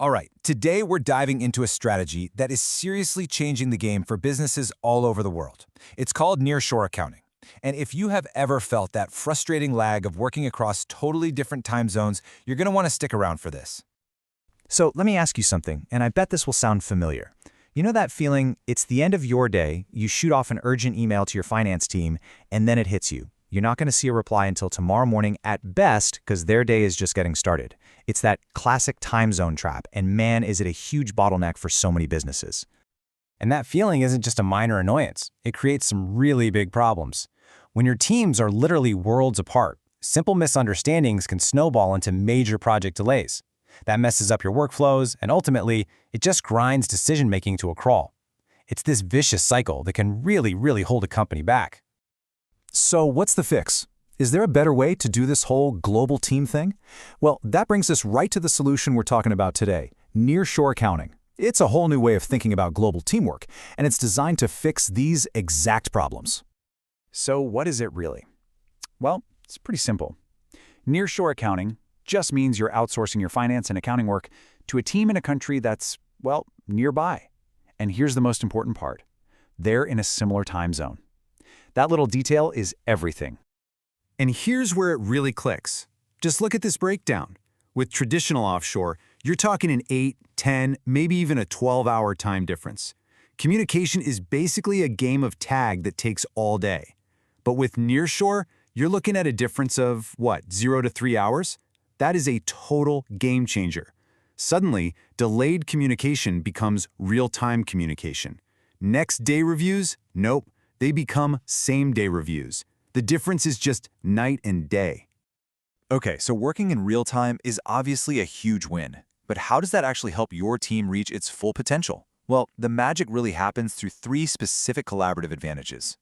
All right, today we're diving into a strategy that is seriously changing the game for businesses all over the world. It's called nearshore accounting. And if you have ever felt that frustrating lag of working across totally different time zones, you're going to want to stick around for this. So let me ask you something, and I bet this will sound familiar. You know that feeling, it's the end of your day, you shoot off an urgent email to your finance team, and then it hits you. You're not going to see a reply until tomorrow morning at best because their day is just getting started. It's that classic time zone trap, and man, is it a huge bottleneck for so many businesses. And that feeling isn't just a minor annoyance. It creates some really big problems. When your teams are literally worlds apart, simple misunderstandings can snowball into major project delays. That messes up your workflows, and ultimately, it just grinds decision-making to a crawl. It's this vicious cycle that can really hold a company back. So what's the fix? Is there a better way to do this whole global team thing? Well, that brings us right to the solution we're talking about today, nearshore accounting. It's a whole new way of thinking about global teamwork, and it's designed to fix these exact problems. So what is it really? Well, it's pretty simple. Nearshore accounting just means you're outsourcing your finance and accounting work to a team in a country that's, well, nearby. And here's the most important part. They're in a similar time zone. That little detail is everything. And here's where it really clicks. Just look at this breakdown. With traditional offshore, you're talking an 8, 10, maybe even a 12-hour time difference. Communication is basically a game of tag that takes all day. But with nearshore, you're looking at a difference of, 0 to 3 hours? That is a total game changer. Suddenly, delayed communication becomes real-time communication. Next day reviews? Nope. They become same-day reviews. The difference is just night and day. Okay, so working in real time is obviously a huge win. But how does that actually help your team reach its full potential? Well, the magic really happens through 3 specific collaborative advantages.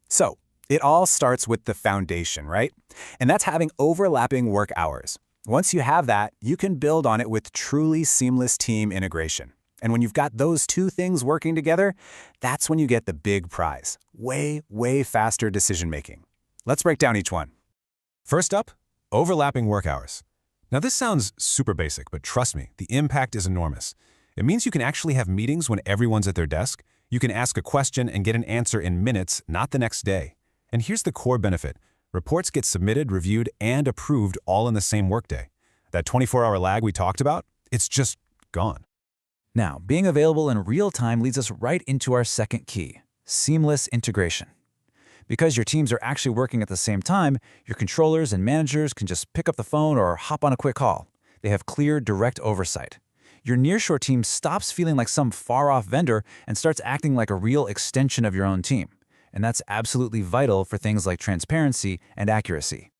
So, it all starts with the foundation, right? And that's having overlapping work hours. Once you have that, you can build on it with truly seamless team integration. And when you've got those two things working together, that's when you get the big prize. Way faster decision-making. Let's break down each one. First up, overlapping work hours. Now this sounds super basic, but trust me, the impact is enormous. It means you can actually have meetings when everyone's at their desk. You can ask a question and get an answer in minutes, not the next day. And here's the core benefit. Reports get submitted, reviewed, and approved all in the same workday. That 24-hour lag we talked about, it's just gone. Now, being available in real time leads us right into our second key, seamless integration. Because your teams are actually working at the same time, your controllers and managers can just pick up the phone or hop on a quick call. They have clear, direct oversight. Your nearshore team stops feeling like some far-off vendor and starts acting like a real extension of your own team. And that's absolutely vital for things like transparency and accuracy.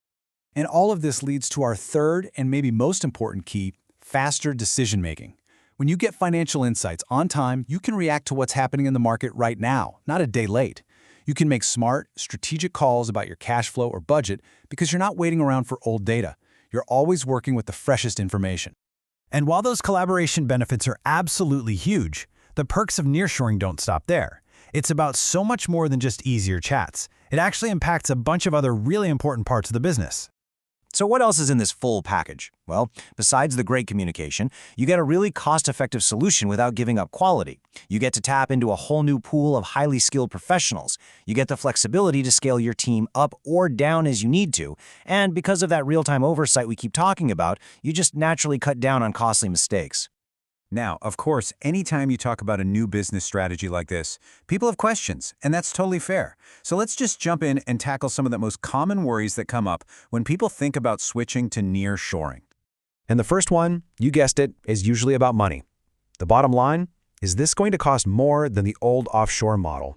And all of this leads to our third and maybe most important key, faster decision-making. When you get financial insights on time, you can react to what's happening in the market right now, not a day late. You can make smart, strategic calls about your cash flow or budget because you're not waiting around for old data. You're always working with the freshest information. And while those collaboration benefits are absolutely huge, the perks of nearshoring don't stop there. It's about so much more than just easier chats. It actually impacts a bunch of other really important parts of the business. So what else is in this full package? Well, besides the great communication, you get a really cost-effective solution without giving up quality. You get to tap into a whole new pool of highly skilled professionals. You get the flexibility to scale your team up or down as you need to. And because of that real-time oversight we keep talking about, you just naturally cut down on costly mistakes. Now, of course, anytime you talk about a new business strategy like this, people have questions, and that's totally fair. So let's just jump in and tackle some of the most common worries that come up when people think about switching to nearshoring. And the first one, you guessed it, is usually about money. The bottom line, is this going to cost more than the old offshore model?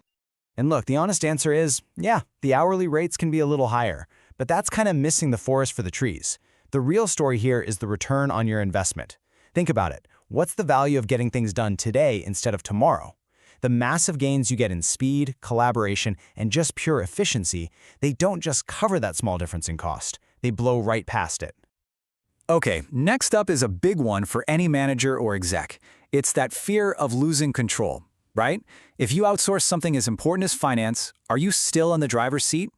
And look, the honest answer is, yeah, the hourly rates can be a little higher, but that's kind of missing the forest for the trees. The real story here is the return on your investment. Think about it. What's the value of getting things done today instead of tomorrow? The massive gains you get in speed, collaboration, and just pure efficiency, they don't just cover that small difference in cost. They blow right past it. Okay, next up is a big one for any manager or exec. It's that fear of losing control, right? If you outsource something as important as finance, are you still in the driver's seat?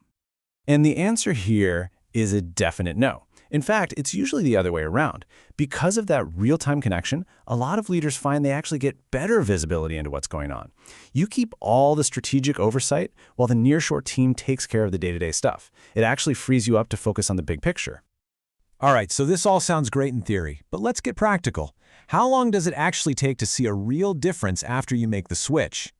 And the answer here is a definite no. In fact, it's usually the other way around. Because of that real-time connection, a lot of leaders find they actually get better visibility into what's going on. You keep all the strategic oversight while the nearshore team takes care of the day-to-day stuff. It actually frees you up to focus on the big picture. All right, so this all sounds great in theory, but let's get practical. How long does it actually take to see a real difference after you make the switch?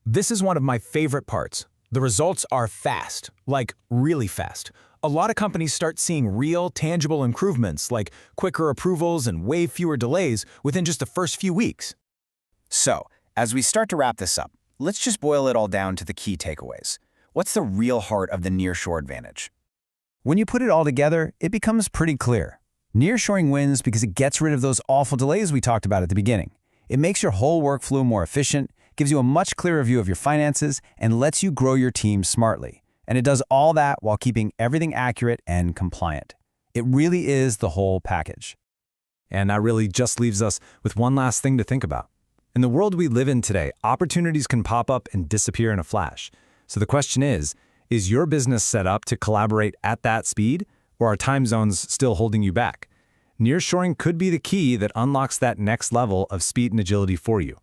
This is one of my favorite parts. The results are fast, like really fast. A lot of companies start seeing real, tangible improvements, like quicker approvals and way fewer delays within just the first few weeks. So, as we start to wrap this up, let's just boil it all down to the key takeaways. What's the real heart of the nearshore advantage? When you put it all together, it becomes pretty clear. Nearshoring wins because it gets rid of those awful delays we talked about at the beginning. It makes your whole workflow more efficient, gives you a much clearer view of your finances, and lets you grow your team smartly. And it does all that while keeping everything accurate and compliant. It really is the whole package. And that really just leaves us with one last thing to think about. In the world we live in today, opportunities can pop up and disappear in a flash. So the question is your business set up to collaborate at that speed, or are time zones still holding you back? Nearshoring could be the key that unlocks that next level of speed and agility for you.